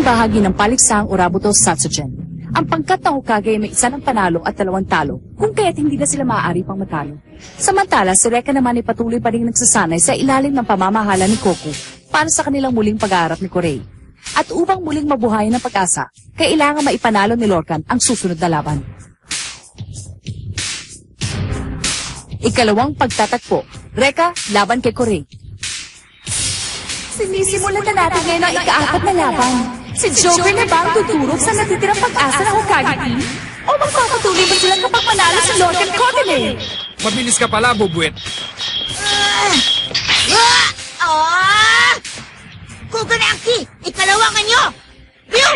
bahagi ng paliksahang Urabuto Satsugen. Ang pangkat ng Hokage ay may isa ng panalo at 2 talo, kung kaya't hindi na sila maaari pang matalo. Samantala, si Reka naman ay patuloy pa rin nagsasanay sa ilalim ng pamamahala ni Koku para sa kanilang muling pag-aarap ni Kurei. At upang muling mabuhayan ng pag-asa, kailangan maipanalo ni Lorcan ang susunod na laban. Ikalawang pagtatagpo, Reka laban kay Kurei. Sinisimulan na natin ngayon ang ika-4 na laban. Si Joker na ba ang tuturog sa natitirang pag-asa ng Hokage team? O magpapatuloy ba sila kapag manalo si Lorcan Kogane? Mabilis ka pala, Bubuet. Kogane Anki! Ikalawangan nyo! Pew!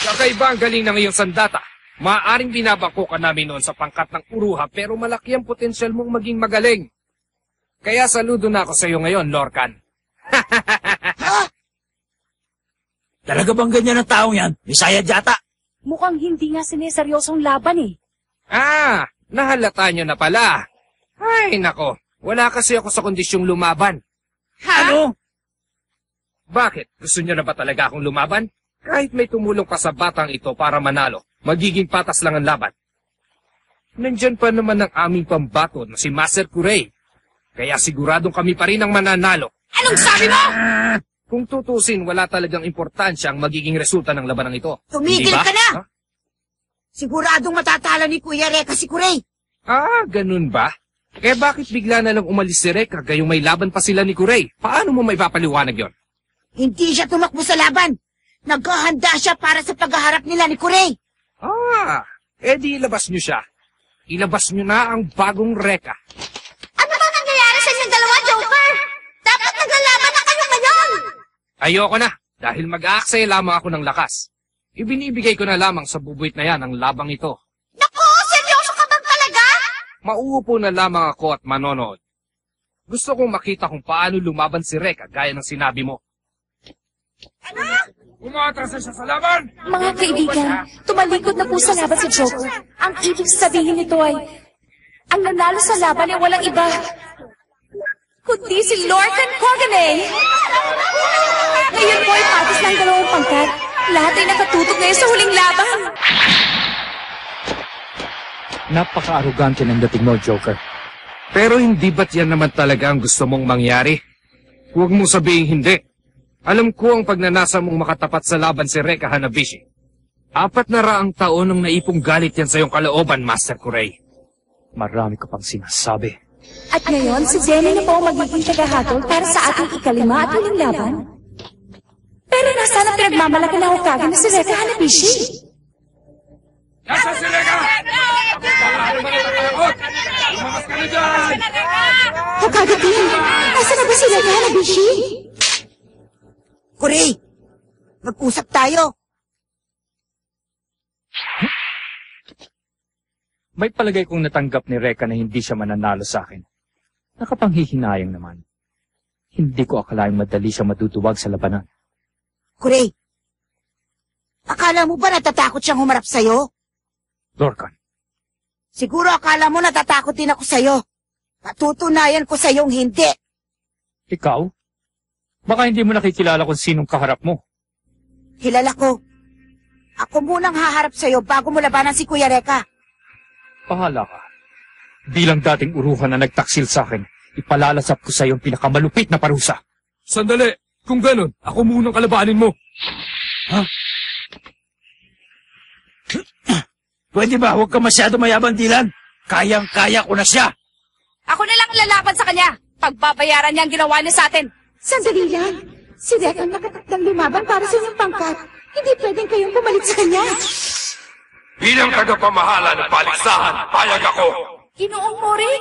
Kakaiba ang galing ng iyong sandata. Maaaring binabangko ka namin noon sa pangkat ng Uruha pero malaki ang potensyal mong maging magaling. Kaya saludo na ako sa iyo ngayon, Lorcan. Talaga bang ganyan ang taong yan? Bisaya Jata? Mukhang hindi nga sineseryosong laban eh. Nahalata nyo na pala. Ay, nako. Wala kasi ako sa kondisyong lumaban. Ano? Bakit? Gusto nyo na ba talaga akong lumaban? Kahit may tumulong pa sa batang ito para manalo, magiging patas lang ang laban. Nandyan pa naman ang aming pambato na si Master Kurei. Kaya siguradong kami pa rin ang mananalo. Anong sabi mo? Kung tutusin, wala talagang importansya ang magiging resulta ng labanang ito. Tumigil Hindi ba? ka na! Ha? Siguradong matatalo ni Kuya Reka si Kurei. Ganun ba? Kaya bakit bigla na lang umalis si Reka gayong may laban pa sila ni Kurei? Paano mo may papaliwanag yon? Hindi siya tumakbo sa laban. Naghahanda siya para sa paghaharap nila ni Kurei. Di ilabas nyo siya. Ilabas nyo na ang bagong Reka. Ano ba nangyayari sa inyong dalawa, Joker? Dapat naglalaban na kayo ngayon! Ayoko na, dahil mag-aaksaya lamang ako ng lakas. Ibinibigay ko na lamang sa bubuit na yan ang labang ito. Naku, seryoso ka bang talaga? Mauupo na lamang ako at manonood. Gusto kong makita kung paano lumaban si Reka gaya ng sinabi mo. Umatras na siya sa laban! Mga kaibigan, tumalikod na po sa laban si Joker. Ang ibig sabihin nito ay, ang nanalo sa laban ay walang iba, kundi si Lorcan Kogane. Ngayon po ay patas ng 2 pangkat. Lahat ay nakatutok ngayon sa huling laban. Napaka-arugante ng dating mo, Joker. Pero hindi ba't yan naman talaga ang gusto mong mangyari? Huwag mo sabihin hindi. Alam ko ang pagnanasa mong makatapat sa laban si Reka Hanabishi. 4 na raang taon nang naipong galit yan sa iyong kalooban, Master Kurei. Marami ka pang sinasabi. At ngayon, si Jenny na po ang magiging tagahatol para sa ating ika-5 at huling laban. Pero nasaan ang pinagmamalaki na Hokage na si Reka Hanabishi? Nasa si Reka! Wala naman ang takot! Lumamas ka na dyan! Hokage team, nasaan na ba si Reka Hanabishi? Kurei, mag-usap tayo. May palagay kong natanggap ni Reka na hindi siya mananalo sa akin. Nakapanghihinayang naman. Hindi ko akalaing madali siya matutuwag sa labanan. Kurei, akala mo ba natatakot siyang humarap sa'yo? Lorcan, Siguro akala mo natatakot din ako sa'yo. Patutunayan ko sa'yong hindi. ikaw? Baka hindi mo nakikilala kung sinong kaharap mo. Kilala ko. Ako munang haharap sa'yo bago mo labanan si Kuya Reka. Pahala ka. Bilang dating uruhan na nagtaksil sa akin, ipalalasap ko sa iyo ang pinakamalupit na parusa. Sandali! Kung ganun, ako munang kalabanin mo. Ha? Pwede ba? Huwag ka masyado mayabang, Dylan. Kayang-kaya ko na siya. Ako na lang lalaban sa kanya. Pagbabayaran niya ang ginawa niya sa atin. Sandali lang. Si Reka ang nakatakdang lumaban para sa inyong pangkat. Hindi pwedeng kayong pumalit sa kanya. Bilang tagapamahala ng paligsahan, payag ako. Ginoong Mori?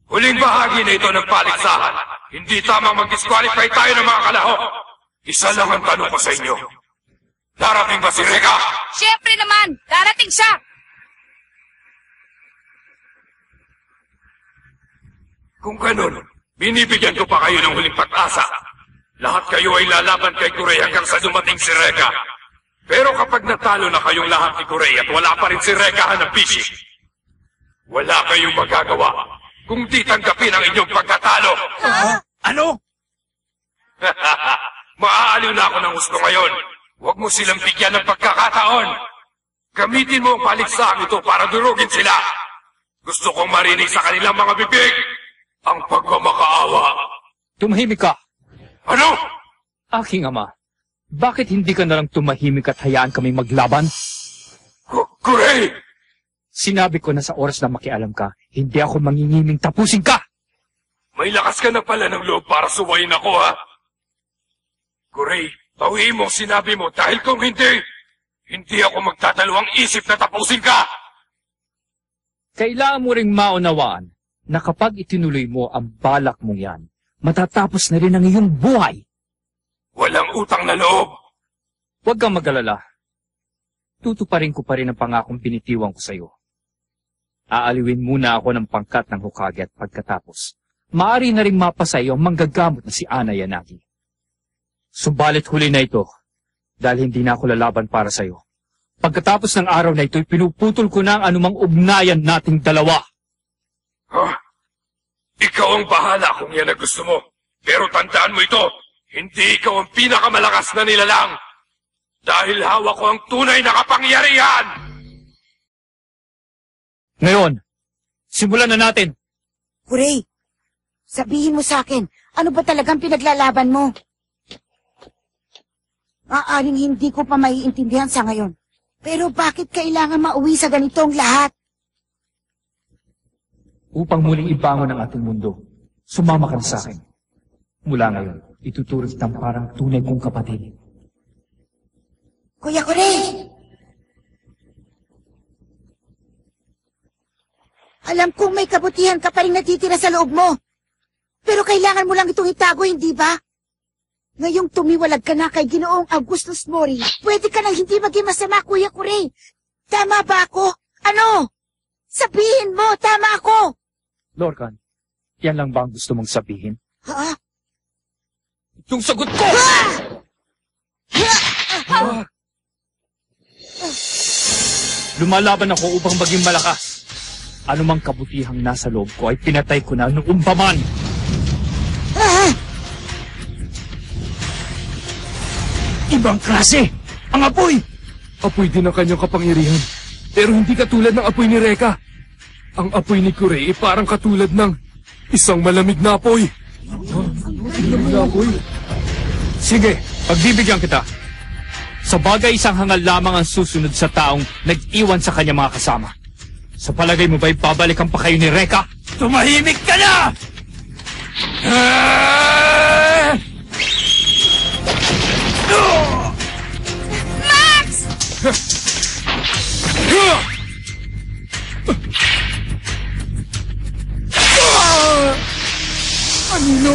Huling bahagi na ito ng paligsahan. Hindi tamang mag-disqualify tayo ng mga kalahok. Isa lang ang tanong ko sa inyo. Darating ba si Reka? Siyempre naman, darating siya. Kung ganun, binibigyan ko pa kayo ng huling pag-asa. Lahat kayo ay lalaban kay Kurei hanggang sa dumating si Reka. Pero kapag natalo na kayong lahat ni Kurei at wala pa rin si Reka Hanabishi, wala kayong magagawa kung di tanggapin ang inyong pagkatalo. Ano? Maaaliw na ako ng gusto ngayon. Huwag mo silang bigyan ng pagkakataon. Gamitin mo ang paligsahan ito para durugin sila. Gusto kong marinig sa kanilang mga bibig ang pagmamakaawa. Tumahimik ka! Ano? Aking ama, bakit hindi ka nalang tumahimik at hayaan kami maglaban? Kurey! Sinabi ko na sa oras na makialam ka, hindi ako mangingiming tapusin ka! May lakas ka na pala ng loob para suwayin ako, ha? Kurey, bawiin mo ang sinabi mo dahil kung hindi ako magdadalawang isip na tapusin ka! Kailangan mo ring maunawaan na kapag itinuloy mo ang balak mong yan, matatapos na rin ang iyong buhay. Walang utang na loob! Huwag kang mag-alala. Tutuparin ko pa rin ang pangakong binitiwan ko sa iyo. Aaliwin muna ako ng pangkat ng Hokage at pagkatapos, maaari na rin mapasa iyo ang manggagamot na si Ana Yanagi. Subalit huli na ito, dahil hindi na ako lalaban para sa iyo. Pagkatapos ng araw na ito'y pinuputol ko na ang anumang ugnayan nating dalawa. Ha? Ikaw ang bahala kung yan ang gusto mo. Pero tandaan mo ito, hindi ikaw ang pinakamalakas na nilalang. Dahil hawak ko ang tunay na kapangyarihan! Ngayon, simulan na natin. Kurey, sabihin mo sa akin, ano ba talagang pinaglalaban mo? Maaring hindi ko pa maiintindihan sa ngayon. Pero bakit kailangan mauwi sa ganitong lahat? Upang muling ibangon ang ating mundo, sumama ka na sa akin. Mula ngayon, ituturo kitang parang tunay kong kapatid. Kuya Kurey! Alam kong may kabutihan ka pa rin natitira sa loob mo. Pero kailangan mo lang itong itago, hindi ba? Ngayong tumiwalag ka na kay Ginoong Augustus Mori, pwede ka na hindi maging masama, Kuya Kurey. Tama ba ako? Ano? Sabihin mo, tama ako! Lorcan, yan lang ba ang gusto mong sabihin? Ha? Yung sagot ko! Lumalaban ako upang maging malakas. Anumang kabutihang nasa loob ko ay pinatay ko na noong paman. Ibang klase! Ang apoy! Apoy din ang kanyang kapangyarihan. Pero hindi katulad ng apoy ni Reka. Ang apoy ni Kurey ay parang katulad ng isang malamig na apoy. Malamig na apoy? Sige, pagbibigyan kita. Sa bagay, isang hangal lamang ang susunod sa taong nag-iwan sa kanya mga kasama. Sa palagay mo ba'y babalikan pa kayo ni Reka? Tumahimik ka na! Max! Anino?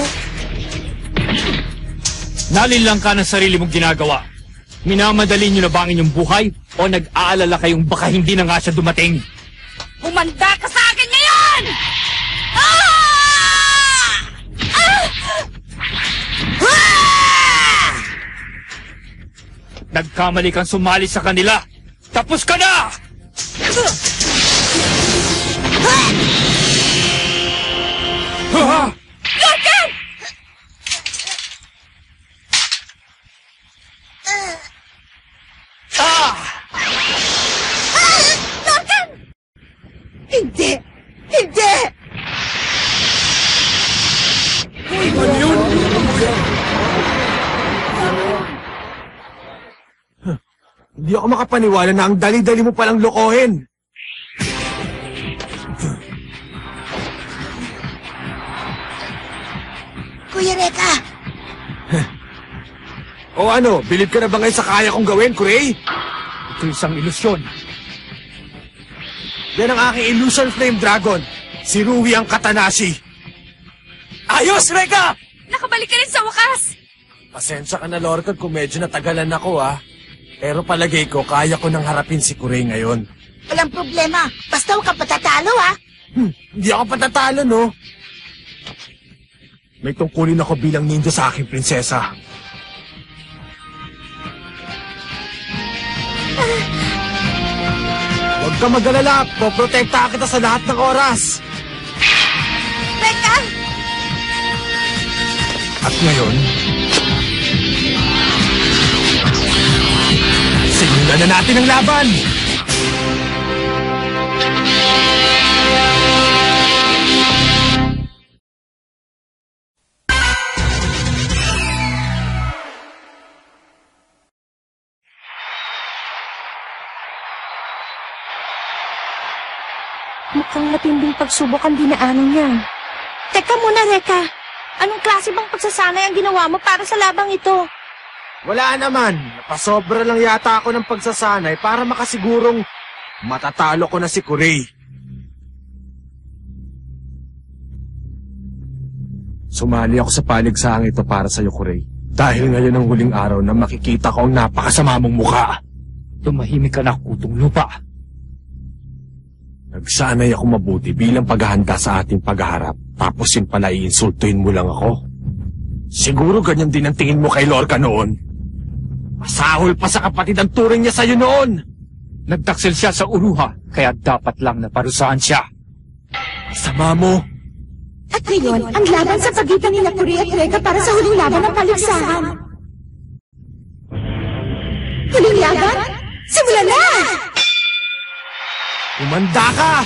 Nalilang ka ng sarili mong ginagawa. Minamadali niyo na ba ang inyong buhay? O nag-aalala kayong baka hindi na nga siya dumating? Umanda ka sa akin ngayon! Ah! Ah! Ah! Nagkamali kang sumali sa kanila. Tapos ka na! Lorcan! Lorcan! Hindi! Hindi! Ano yun? Hindi ako makapaniwala na ang dali-dali mo palang lokohin. Kuya Reka! O ano, bilib ka na ba ngayon sa kaya kong gawin, Kurey? Ito isang ilusyon. Yan ang aking Illusion Flame Dragon. Si Rui ang Katanashi. Ayos, Reka! Nakabalik ka rin sa wakas! Pasensya ka na, Lorcan, kung medyo natagalan ako, ha. Pero palagay ko, kaya ko nang harapin si Kurey ngayon. Walang problema. Basta huwag kang patatalo, ha? Hindi ako patatalo, no? May tungkulin ako bilang ninja sa aking prinsesa. Huwag ka mag-alala, poprotekta kita sa lahat ng oras. Reka! ngayon, simulan na natin ang laban! Mukhang matinding pagsubok ang dinaanan niya. Teka muna, Reka. Anong klase bang pagsasanay ang ginawa mo para sa labang ito? Wala naman. Napasobra lang yata ako ng pagsasanay para makasigurong matatalo ko na si Kuray. Sumali ako sa paligsahan ito para sa'yo, Kuray. Dahil ngayon ang huling araw na makikita ko ang napakasama mong mukha. Tumahimik ka na, kutong lupa. Nagsanay ako mabuti bilang paghahanda sa ating paghaharap. Tapos yun pala iinsultuhin mo lang ako. Siguro ganyan din ang tingin mo kay Lorca noon. Masahol pa sa kapatid ang turing niya sa'yo noon. Nagtaksil siya sa uruha, kaya dapat lang naparusahan siya. Sama mo. At ngayon, ang laban sa pagitan ni Nakuri at Reka para sa huling laban ng paligsahan. Huling laban? Simulan na! Umanda ka!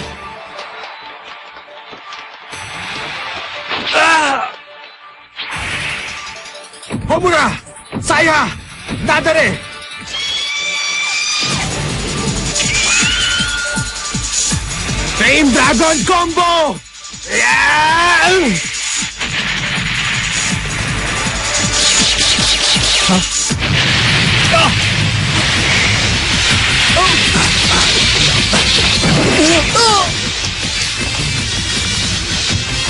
Homura! Saya! Nadare! Flame Dragon Combo! Yeah!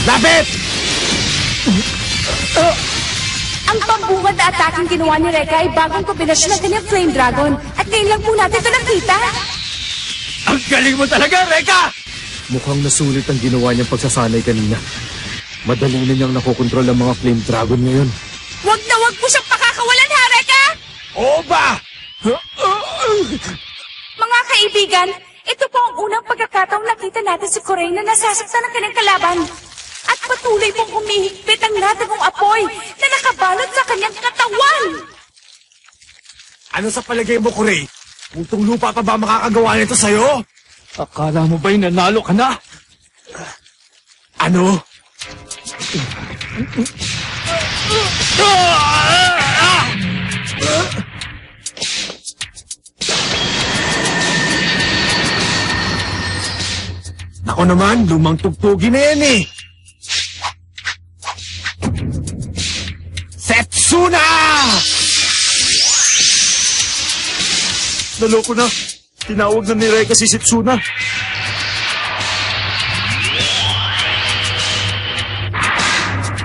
Lapit! Ang pambungad na ataking ginawa ni Reka ay bagong kombinasyon ng kanyang Flame Dragon. At ngayon lang po natin ito nakita. Ang galing mo talaga, Reka! Mukhang nasulit ang ginawa niyang pagsasanay kanina. Madali na niyang nakokontrol ang mga Flame Dragon ngayon. Huwag na huwag po siyang pakakawalan, ha, Reka? Oo ba? Mga kaibigan, ito po ang unang pagkakataong nakita natin si Kuray na nasasaktan ng kanyang kalaban. At patuloy pong humihigpit ang natagong apoy na nakabalot sa kanyang katawan. Ano sa palagay mo, Kuray? Putong lupa pa ba makakagawa nito sa'yo? Akala mo ba'y nanalo ka na? Ano? Nako naman, lumang tugtugin na yan eh. Setsuna! Naloko na. Tinawag na ni Reka si Setsuna.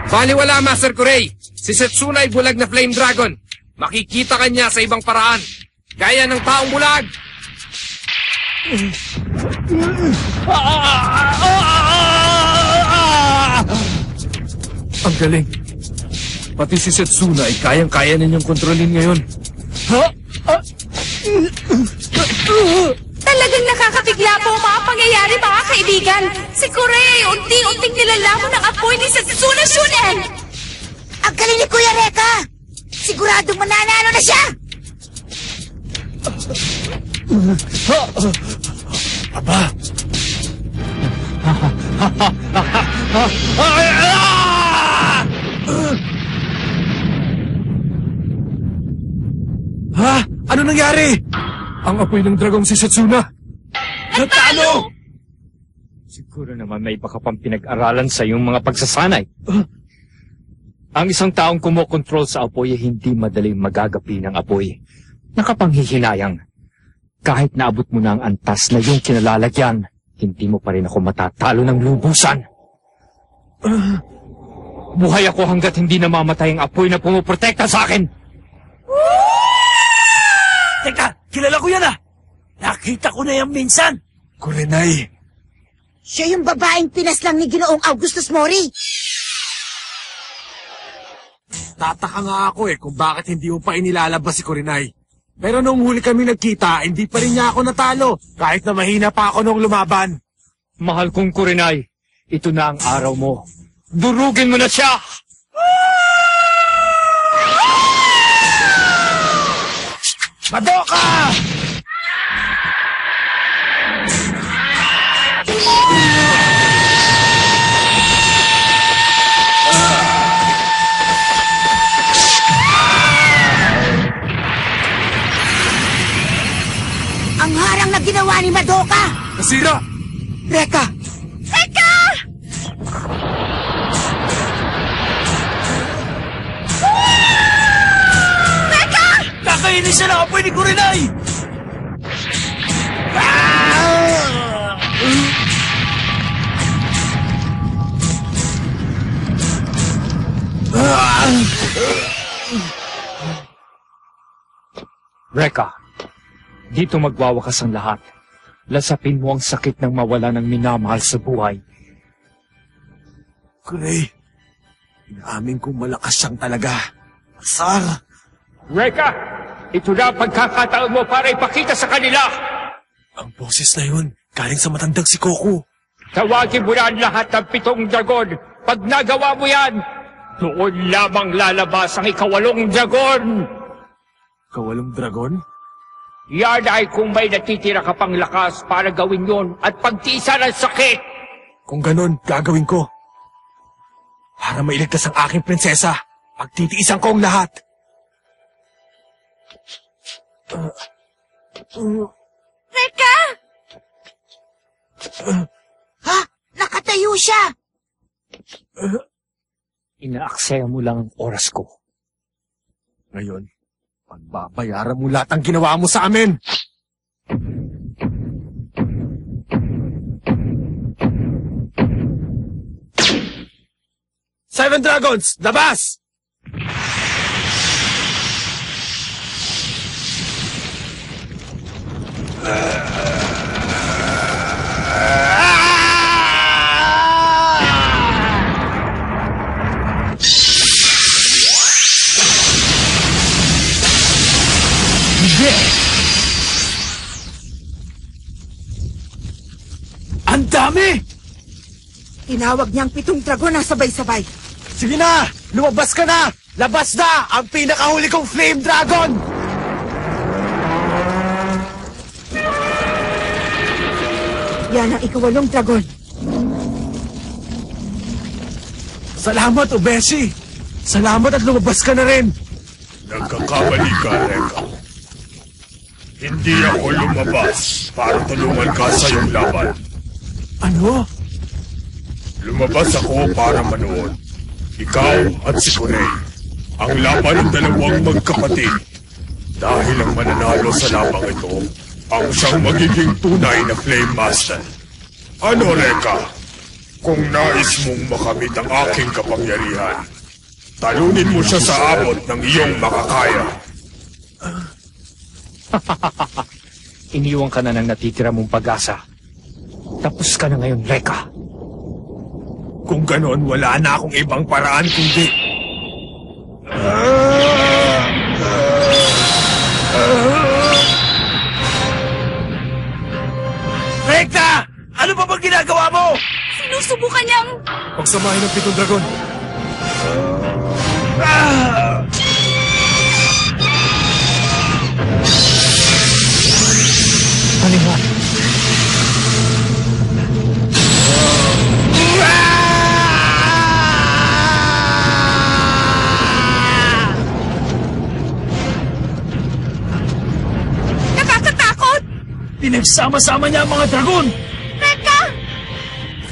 Baliwala, Master Kuray. Si Setsuna ay bulag na Flame Dragon. Makikita ka niya sa ibang paraan. Gaya ng taong bulag. Ang galing. Pati si Setsuna ay kayang-kaya ninyong kontrolin ngayon. Talagang nakakabigla po ang mga pangyayari, mga kaibigan. Si Kuray ay unti-unting nilalamon ng apoy ni Setsuna Shunen. Ang galing ni Kuya Reka! Siguradong mananalo na siya! Aba! Ha? Ano nangyari? Ang apoy ng dragong si Setsuna. Natalo! Siguro naman may baka pang pinag-aralan sa iyong mga pagsasanay. Ang isang taong kumokontrol sa apoy ay hindi madaling magagapi ng apoy. Nakapanghihinayang. Kahit naabot mo na ang antas na iyong kinalalagyan, hindi mo pa rin ako matatalo ng lubusan. Buhay ako hanggat hindi namamatay ang apoy na pumuprotekta sa akin. Teka, kilala ko yan ah! Nakita ko na yan minsan! Kurenay, Siya yung babaeng pinaslang ni Ginoong Augustus Mori. tataka nga ako kung bakit hindi mo pa inilalabas si Kurenay. Pero nung huli kami nagkita, hindi pa rin niya ako natalo, kahit na mahina pa ako nung lumaban. Mahal kong Kurenay, ito na ang araw mo. Durugin mo na siya! Madoka! Ang harang na ginawa ni Madoka! Nasira! Reka! Kakainis siya na apoy ni Kurenay! Reka, dito magwawakas ang lahat. Lasapin mo ang sakit ng mawala ng minamahal sa buhay. Kuray, inaamin kong malakas siyang talaga. Asar! Reka, ito na ang pagkakataon mo para ipakita sa kanila. Ang boses na yun, galing sa matandang si Coco. Tawagin mo na ang lahat ng 7 dragon. Pag nagawa mo yan, doon lamang lalabas ang ika-8 dragon. Kawalong dragon? Yan ay kung may natitira ka pang lakas para gawin yon at pagtiisan ang sakit. Kung ganon, gagawin ko. Para mailigtas ang aking prinsesa, pagtitiisan ko ang lahat. Reka! Ha? Nakatayo siya! Inaaksaya mo lang ang oras ko. Ngayon, pagbabayaran mo lahat ang ginawa mo sa amin. Seven Dragons, labas! Ang dami! Tinawag niyang 7 dragon na sabay-sabay. Sige na! Lumabas ka na! Labas na! Ang pinakahuli kong Flame Dragon! Yan ang ika-8 dragon. Salamat, Ubeshi! Salamat at lumabas ka na rin! Nagkakamali ka, Reka. Hindi ako lumabas para tulungan ka sa iyong laban. Ano? Lumabas ako para manood. Ikaw at si Kurei. Ang laban ng dalawang magkapatid. Dahil ang mananalo sa labang ito, ang siyang magiging tunay na Flame Master. Ano, Reka? Kung nais mong makamit ang aking kapangyarihan, talunin mo siya sa abot ng iyong makakaya. Iniwan ka na ng natitira mong pag-asa. Tapos ka na ngayon, Reka. Kung ganon, wala na akong ibang paraan kundi... Rekta! Ano pa bang ginagawa mo? Sinusubukan niyang... Pagsamahin ng 7 dragon. Ano yan? Nakakatakot! Pinagsama-sama niya ang mga dragon! Reka!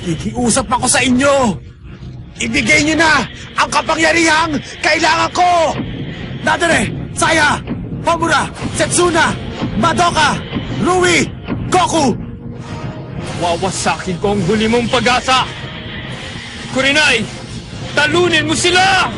Kikiusap ako sa inyo! Ibigay niyo na ang kapangyarihang kailangan ko! Nadare, Saya, Homura, Setsuna, Madoka, Rui, Goku! Wawasakin ko ang huli mong pag-asa! Kurenai, talunin mo sila!